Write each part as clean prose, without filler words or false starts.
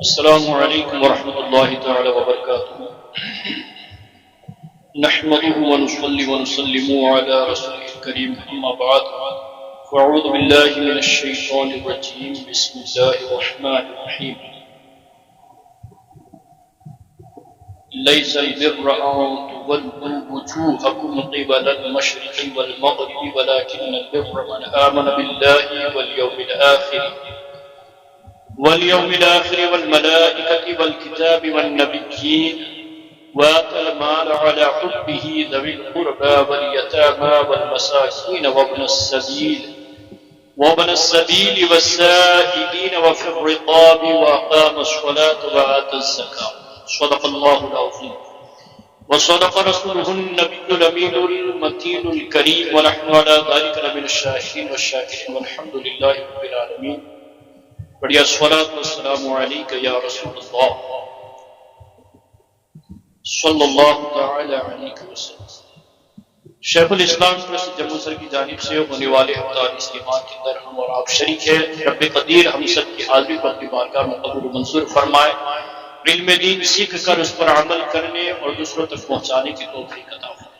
السلام علیکم ورحمۃ اللہ تعالی وبرکاتہ نحمده ونصلي ونسلم على رسوله الكريم اما بعد فاعوذ بالله من الشيطان الرجيم بسم الله الرحمن الرحيم ليس البر أن تولوا وجوهكم قبل المشرق والمغرب ولكن البر من آمن بالله واليوم الآخر والملائكة والكتاب والنبيين وآتى المال على حبه ذوي القربى واليتامى والمساكين وابن السبيل والسائلين وفي الرقاب وأقام الصلاة وآتى الزكاة صدق الله العظيم وصدق رسوله النبي الأمين المتين الكريم ونحن على ذلك لمن الشاهدين والشاكرين والحمد لله رب العالمين بڑی الصلاۃ والسلام علیک یا رسول اللہ صلی اللہ تعالی علیہ وسلم۔ شیخ الاسلام ٹرسٹ جموں سر کی جانب سے ہونے والے ہفتہ اجتماع کے اندر ہم اور آپ شریک ہیں۔ رب قدیر ہم سب کی حاضری کو اپنی بارگاہ میں قبول و منظور فرمائے، علم دین سیکھ کر اس پر عمل کرنے اور دوسروں تک پہنچانے کی توفیق عطا فرمائے۔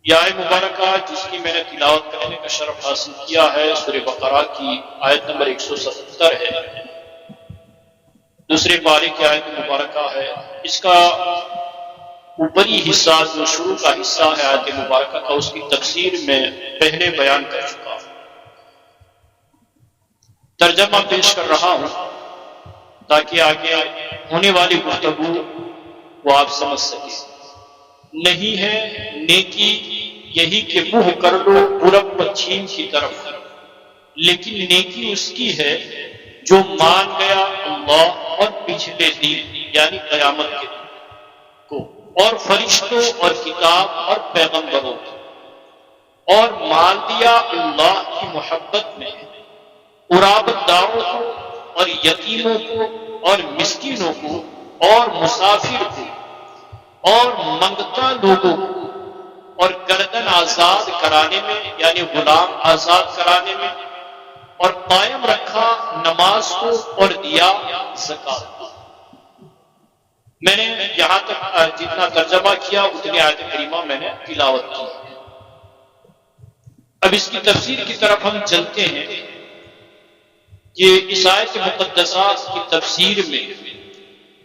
یہ آیت مبارکہ جس کی میں نے تلاوت کرنے کا شرف حاصل کیا ہے سورہ بقرہ کی آیت نمبر 177 ہے، دوسرے پارے کی آیت مبارکہ ہے۔ اس کا اوپری حصہ جو شروع کا حصہ ہے آیت مبارکہ کا، اس کی تفسیر میں پہلے بیان کر چکا ہوں، ترجمہ پیش کر رہا ہوں تاکہ آگے ہونے والی گفتگو وہ آپ سمجھ سکیں۔ نہیں ہے نیکی یہی کہ منہ کر لو پورب پچھیم کی طرف، لیکن نیکی اس کی ہے جو مان گیا اللہ اور پچھلے دن یعنی قیامت کے دن کو، اور فرشتوں اور کتاب اور پیغمبروں کو، اور مان دیا اللہ کی محبت میں قرابت داروں کو اور یتیموں کو اور مسکینوں کو اور مسافر کو اور منگتا لوگوں کو، اور گردن آزاد کرانے میں یعنی غلام آزاد کرانے میں، اور قائم رکھا نماز کو اور دیا زکات کو۔ میں نے یہاں تک جتنا ترجمہ کیا اتنی آیت کریمہ میں نے تلاوت کی۔ اب اس کی تفسیر کی طرف ہم چلتے ہیں کہ اس آیت مقدسہ کی تفسیر میں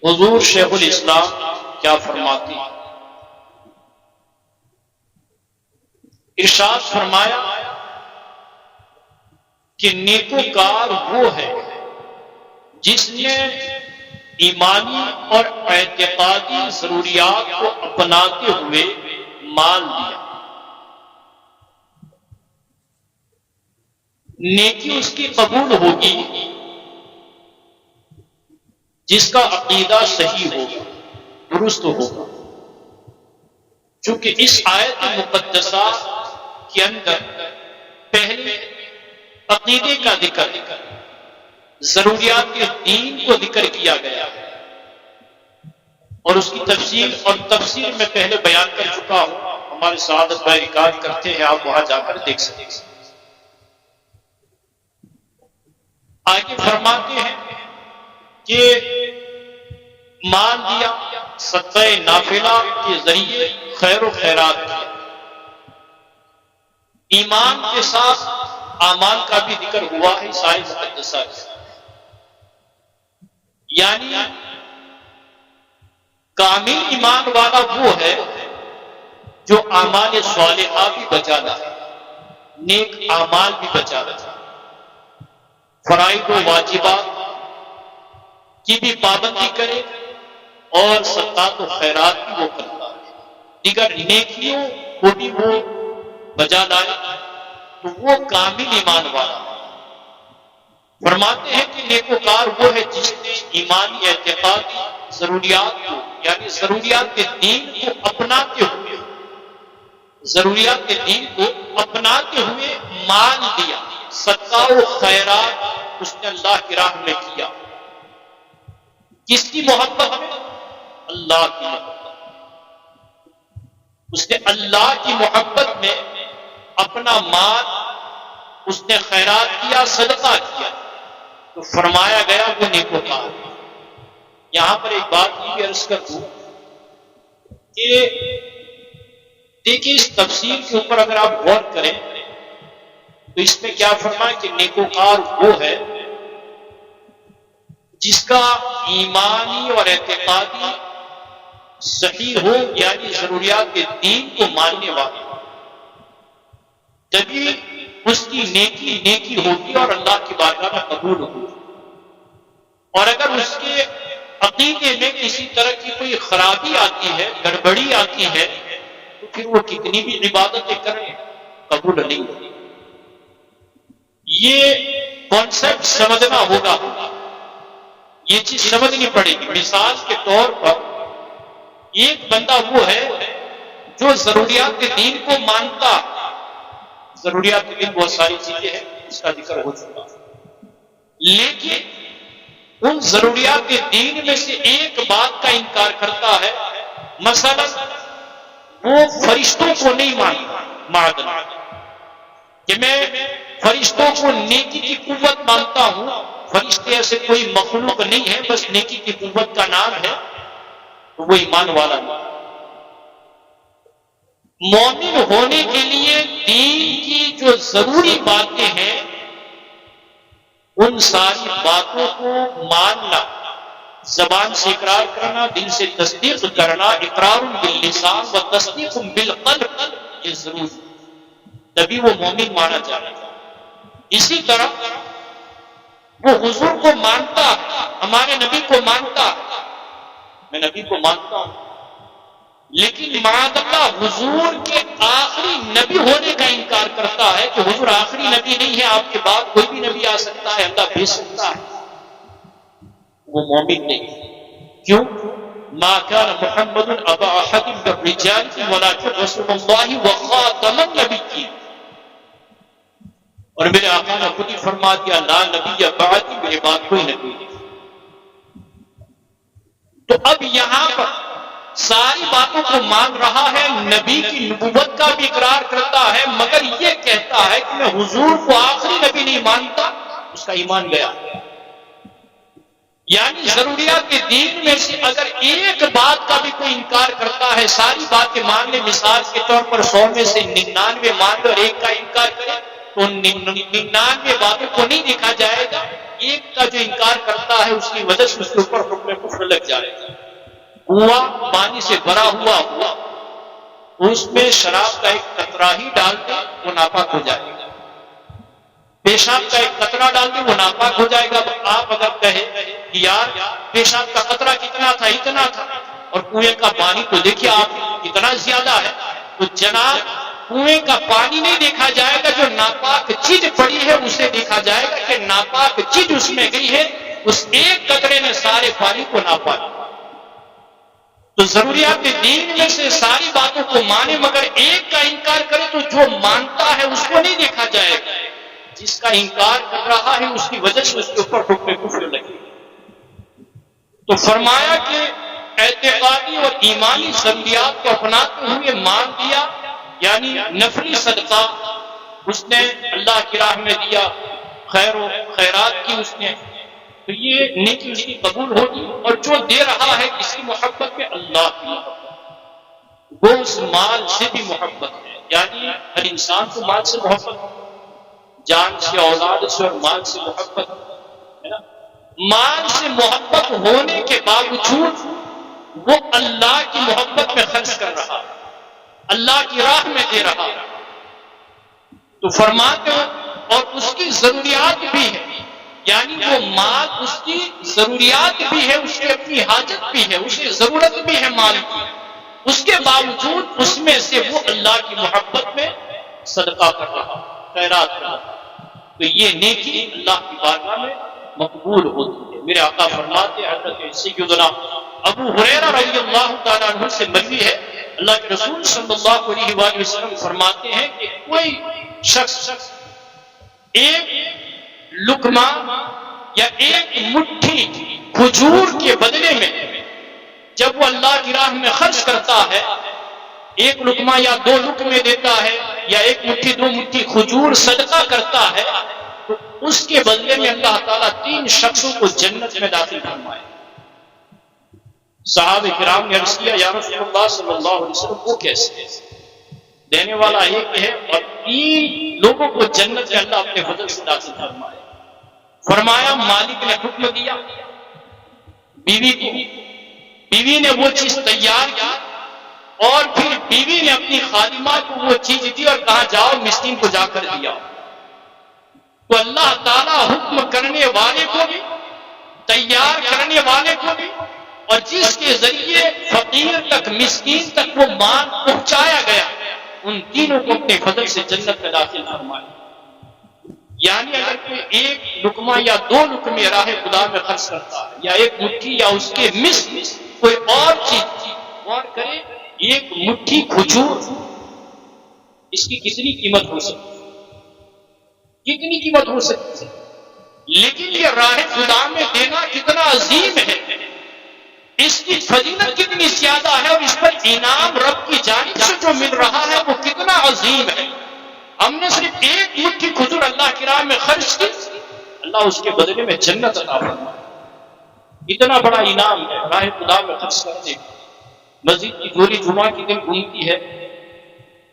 حضور شیخ الاسلام کیا فرماتے ہیں۔ ارشاد فرمایا کہ نیکوکار وہ ہے جس نے ایمانی اور اعتقادی ضروریات کو اپناتے ہوئے مال دیا۔ نیکی اس کی قبول ہوگی جس کا عقیدہ صحیح ہوگا، درست ہوگا، چونکہ اس آیت مقدسہ کے اندر پہلے عقیدے کا ذکر، ضروریات دین کو ذکر کیا گیا اور اس کی تفسیر میں پہلے بیان کر چکا ہوں۔ ہمارے سعادت بھائی ریکارڈ کرتے ہیں، آپ وہاں جا کر دیکھ سکتے ہیں۔ آگے فرماتے ہیں کہ مال دیا، صدقہ نافلہ کے ذریعے خیر و خیرات کیا، ایمان کے ساتھ اعمال کا بھی ذکر ہوا ہے اس آیت مقدسہ میں، یعنی کامل ایمان والا وہ ہے جو اعمال صالحہ بھی بجا لائے، نیک اعمال بھی بجا لائے، فرائض و واجبات کی بھی پابندی کرے اور صدقات و خیرات بھی وہ کرتا ہے، دیگر نیکیوں کو بھی وہ بجا لائے، تو وہ کامل ایمان والا۔ فرماتے ہیں کہ نیکوکار وہ ہے جس نے ایمانی اعتقادی ضروریات کو یعنی ضروریات کے دین کو اپناتے ہوئے مال دیا، صدقہ و خیرات اس نے اللہ کی راہ میں کیا۔ کس کی محبت میں؟ اللہ کی محبت۔ اس نے اللہ کی محبت میں اپنا مال اس نے خیرات کیا، صدقہ کیا، تو فرمایا گیا وہ نیکوکار. یہاں پر ایک بات یہ عرض کر دوں کہ دیکھیں اس تفسیر کے اوپر اگر آپ غور کریں تو اس میں کیا فرمایا کہ نیکوکار وہ ہے جس کا ایمانی اور اعتقادی صحیح ہو، یعنی ضروریات کے دین کو ماننے والا، جبھی اس کی نیکی ہوتی اور اللہ کی بارگاہ میں قبول ہوتی. اور اگر اس کے عقیدے میں کسی طرح کی کوئی خرابی آتی ہے، گڑبڑی آتی ہے، تو پھر وہ کتنی بھی عبادتیں کریں قبول نہیں ہوتی. یہ کانسیپٹ سمجھنا ہوگا، یہ چیز سمجھنی پڑے گی. مثال کے طور پر ایک بندہ وہ ہے جو ضروریات دین کو مانتا. ضروریات دین بہت ساری چیزیں ہیں، اس کا ذکر ہو چکا، لیکن ان ضروریات دین میں سے ایک بات کا انکار کرتا ہے. مثلا وہ فرشتوں کو نہیں مانتا، معاذ اللہ، کہ میں فرشتوں کو نیکی کی قوت مانتا ہوں. فرشتے ایسے کوئی مخلوق نہیں ہے، بس نیکی کی قوت کا نام ہے، تو وہ ایمان والا نہیں. مومن ہونے کے لیے دین کی جو ضروری باتیں ہیں ان ساری باتوں کو ماننا، زبان سے اقرار کرنا، دل سے تصدیق کرنا، اقرار باللسان و تصدیق بالقلب، یہ ضروری، تبھی وہ مومن مانا جانا. اسی طرح وہ حضور کو مانتا، ہمارے نبی کو مانتا، میں نبی کو مانتا ہوں، لیکن معاذ اللہ حضور کے آخری نبی ہونے کا انکار کرتا ہے کہ حضور آخری نبی نہیں ہے، آپ کے بعد کوئی بھی نبی آ سکتا ہے، اللہ بھیج سکتا ہے. وہ مومن نہیں. کیوں؟ ما كان محمد ابا احد من الرجال ولكن رسول اللہ وخاتم النبیین. اور میرے آقا نے خود ہی فرما دیا لا نبی بعدی، میرے بعد کوئی نبی نہیں. تو اب یہاں پر ساری باتوں کو مان رہا ہے، نبی کی نبوت کا بھی اقرار کرتا ہے، مگر یہ کہتا ہے کہ میں حضور کو آخری نبی نہیں مانتا. اس کا ایمان گیا. یعنی ضروریات کے دین میں سے اگر ایک بات کا بھی کوئی انکار کرتا ہے، ساری باتیں مان لے، مثال کے طور پر 100 میں سے 99 مان لے اور ایک کا انکار کرے، تو 99 باتوں کو نہیں دیکھا جائے گا، ایک کا جو انکار کرتا ہے اس کی وجہ سے اس کے اوپر حکم کفر لگ جائے گا. ہوا پانی سے بھرا ہوا اس میں شراب کا ایک قطرہ ہی ڈال دے وہ ناپاک ہو جائے گا. پیشاب کا ایک قطرہ ڈال دے وہ ناپاک ہو جائے گا. آپ اگر کہیں کہ یار پیشاب کا قطرہ کتنا تھا، اتنا تھا، اور کنویں کا پانی تو دیکھیے آپ کتنا زیادہ ہے، تو جناب کنویں کا پانی نہیں دیکھا جائے گا، جو ناپاک چیز پڑی ہے اسے دیکھا جائے گا کہ ناپاک چیز اس میں گئی ہے، اس ایک قطرے نے سارے پانی کو ناپاک. تو ضروریات دین میں سے ساری باتوں کو مانے مگر ایک کا انکار کرے تو جو مانتا ہے اس کو نہیں دیکھا جائے گا، جس کا انکار کر رہا ہے اس کی وجہ سے اس کے اوپر حکم کفر لگے. تو فرمایا کہ اعتقادی اور ایمانی ضروریات کو اپناتے ہوئے مان دیا، یعنی نفلی صدقہ اس نے اللہ کی راہ میں دیا، خیر و خیرات کی اس نے، تو یہ نیکی اس کی قبول ہوگی. اور جو دے رہا ہے کسی محبت میں، اللہ کی محبت، وہ اس مال سے بھی محبت ہے. یعنی ہر انسان کو مال سے محبت ہے، جان سے، اولاد سے اور مال سے محبت ہے نا. مال سے محبت ہونے کے باوجود وہ اللہ کی محبت میں خرچ کر رہا ہے، اللہ کی راہ میں دے رہا ہے. تو فرماتے ہو اور اس کی ضروریات بھی ہے، یعنی وہ مال اس کی ضروریات بھی ہے، اس کی اپنی حاجت بھی ہے، اسے ضرورت بھی ہے مال کی، اس کے باوجود اس میں سے وہ اللہ کی محبت میں صدقہ کر رہا، خیرات کر رہا. تو یہ نیکی اللہ کی بارگاہ میں مقبول ہوتی ہے. میرے آقا فرماتے ہیں، حضرت سیدنا ابو ہریرہ رضی اللہ تعالیٰ عنہ سے مروی ہے، اللہ کے رسول صلی اللہ علیہ وآلہ وسلم فرماتے ہیں کہ کوئی شخص ایک لقمہ یا ایک مٹھی کھجور کے بدلے میں جب وہ اللہ کی راہ میں خرچ کرتا ہے، ایک لقمہ یا 2 لقمے دیتا ہے یا ایک مٹھی 2 مٹھی کھجور صدقہ کرتا ہے، تو اس کے بدلے میں اللہ تعالیٰ 3 شخصوں کو جنت میں داخل فرمائے۔ صحابہ کرام نے عرض کیا یا رسول اللہ صلی اللہ علیہ وسلم وہ کیسے؟ دینے والا ایک ہے اور 3 لوگوں کو جنت میں اللہ اپنے فضل سے داخل فرمائے۔ فرمایا مالک نے حکم دیا بیوی کو، بیوی نے وہ چیز تیار کی اور پھر بیوی نے اپنی خادمہ کو وہ چیز دی اور کہا جاؤ مسکین کو جا کر دیا۔ تو اللہ تعالیٰ حکم کرنے والے کو بھی، تیار کرنے والے کو بھی، اور جس کے ذریعے فقیر تک مسکین تک وہ مال پہنچایا گیا، ان تینوں کو اپنے فضل سے جنت میں داخل فرمائے۔ یعنی اگر کوئی ایک لقمہ یا 2 لقمے راہ خدا میں خرچ کرتا ہے یا ایک مٹھی یا اس کے مثل کوئی اور چیز اور کرے، ایک مٹھی کھجور اس کی کتنی قیمت ہو سکتی ہے، کتنی قیمت ہو سکتی ہے، لیکن یہ راہ خدا میں دینا کتنا عظیم ہے، اس کی فضیلت کتنی زیادہ ہے اور اس پر انعام رب کی جانب سے جو مل رہا ہے وہ کتنا عظیم ہے۔ ہم نے صرف ایک مٹھی کھجور اللہ کی راہ میں خرچ کی، اللہ اس کے بدلے میں جنت عطا فرمائے۔ اتنا بڑا انعام ہے راہ خدا میں خرچ کرنے کا۔ مسجد کی جولی جمعہ کی دن گھومتی ہے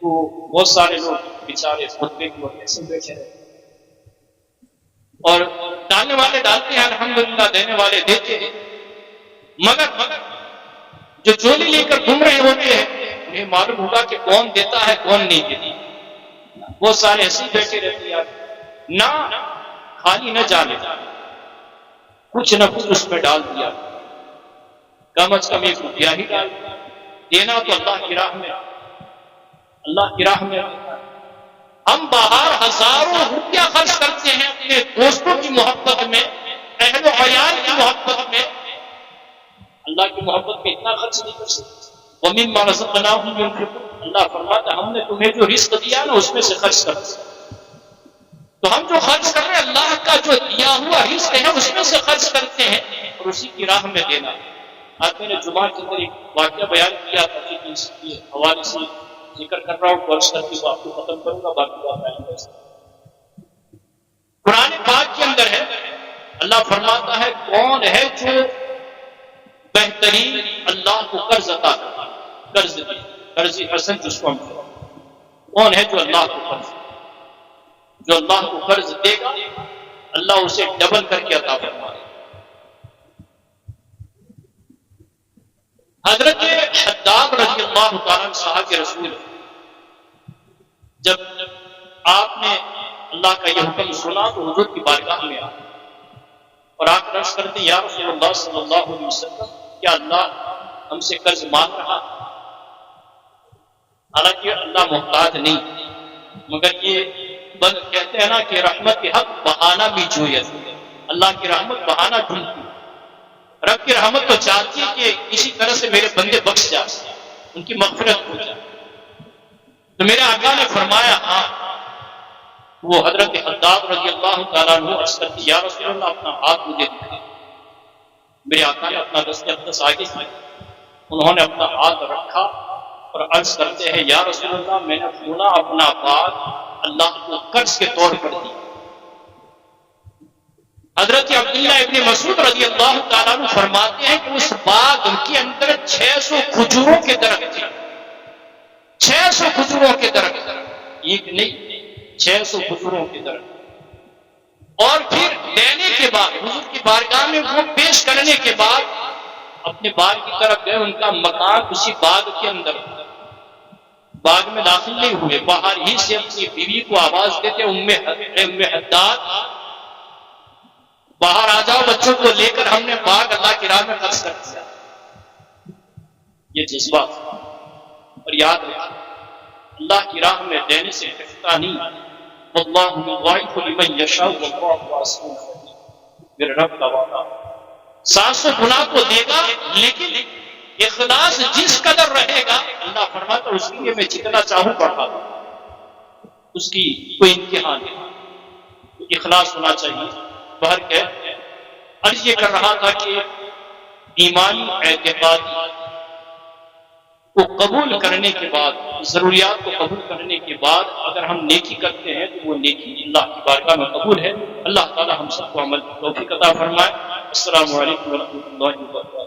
تو بہت سارے لوگ بیچارے خطبے کی وجہ سے بیٹھے رہتے اور ڈالنے والے ڈالتے ہیں، الحمدللہ دینے والے دیتے ہیں، مگر جو جولی لے کر گھوم رہے ہوتے ہیں انہیں معلوم ہوگا کہ کون دیتا ہے کون نہیں دیتی۔ وہ سارے ایسے بیٹھے رہتے ہیں، نہ خالی نہ جانے، کچھ نہ کچھ اس میں ڈال دیا، کم از کم 1 روپیہ ہی ڈال دیا۔ دینا تو اللہ کی راہ میں، اللہ کی راہ میں۔ ہم باہر ہزاروں روپیہ خرچ کرتے ہیں اپنے دوستوں کی محبت میں، اہل و عیال کی محبت میں، اللہ کی محبت میں اتنا خرچ نہیں کر سکتے۔ وَمِمَّا رَزَقْنَاهُمْ يُنْفِقُونَ، اللہ فرماتا ہے ہم نے تمہیں جو رزق دیا نا اس میں سے خرچ کر دیا۔ تو ہم جو خرچ کر رہے ہیں اللہ کا جو دیا ہوا رزق ہے اس میں سے خرچ کرتے ہیں اور اسی کی راہ میں دینا۔ آج میں نے جمعہ کے اندر ایک واقعہ بیان کیا تھا کہ اس کے حوالے سے ذکر کر رہا ہوں، ورث کر کے وہ آپ کو ختم کروں گا، باقی بات آئیں گے۔ قرآن پاک کے اندر ہے، اللہ فرماتا ہے کون ہے جو بہترین اللہ کو قرض عطا کرتا ہے، قرض دے، قرض حسن جس کو ہم کہتے ہیں، کون ہے جو اللہ کو قرض دے؟ جو اللہ کو قرض دے گا اللہ اسے ڈبل کر کے عطا فرمائے۔ حضرت حداد رضی اللہ تعالیٰ صاحب کے رسول جب آپ نے اللہ کا یہ حکم سنا تو حضور کی بارگاہ میں آ اور آ کر عرض کرتے یا رسول اللہ صلی اللہ علیہ وسلم کیا اللہ ہم سے قرض مانگ رہا؟ حالانکہ اللہ محتاج نہیں، مگر یہ کہتے ہیں نا کہ رحمت کے حق بہانہ بھی جویت، اللہ کی رحمت بہانہ ڈھونڈتی ہے، رب کی رحمت تو چاہتی ہے کہ کسی طرح سے میرے بندے بخش جا، ان کی مغفرت ہو جائے۔ تو میرے آقا نے فرمایا ہاں۔ وہ حضرت حداد رضی اللہ تعالیٰ عنہ عرض کرتے یا رسول اللہ اپنا ہاتھ مجھے دکھائیں۔ میرے آقا نے اپنا دست اقدس آگے کیا، انہوں نے اپنا ہاتھ رکھا اور عرض کرتے ہیں یا رسول اللہ میں نے سنا اپنا بات اللہ کو قرض کے طور پر دی۔ حضرت عبداللہ ابن مسعود رضی اللہ تعالیٰ عنہ فرماتے ہیں کہ اس باغ کے اندر 600 کھجوروں کے درخت تھے، 600 کھجوروں کے درخت، ایک نہیں 600 کھجوروں کے درخت۔ اور پھر دینے کے بعد حضور کی بارگاہ میں وہ پیش کرنے کے بعد اپنے باغ کی طرف گئے، ان کا مکان اسی باغ کے اندر، باغ میں داخل نہیں ہوئے، باہر ہی سے اپنی بیوی کو آواز دیتے ام حداد باہر آ جاؤ، بچوں کو لے کر ہم نے باغ اللہ کی راہ میں خرچ کر دیا۔ یہ جذبات اور یاد رکھیں اللہ کی راہ میں دینے سے کٹتا نہیں، اللہ یضاعف لمن یشاء واللہ واسع علیم، میرے رب کا وعدہ 700 گنا تو دے گا، لیکن اخلاص جس قدر رہے گا اللہ فرماتا اس کے لیے میں جتنا چاہوں بڑھا دوں، اس کی کوئی انتہا نہیں، اخلاص ہونا چاہیے۔ بہر کہ عرض یہ کر رہا تھا کہ ایمانی اعتقادی کو قبول کرنے کے بعد، ضروریات کو قبول کرنے کے بعد اگر ہم نیکی کرتے ہیں تو وہ نیکی اللہ کی بارگاہ میں قبول ہے۔ اللہ تعالی ہم سب کو عمل کی توفیق عطا فرمائے۔ السلام علیکم ورحمۃ اللہ وبرکاتہ۔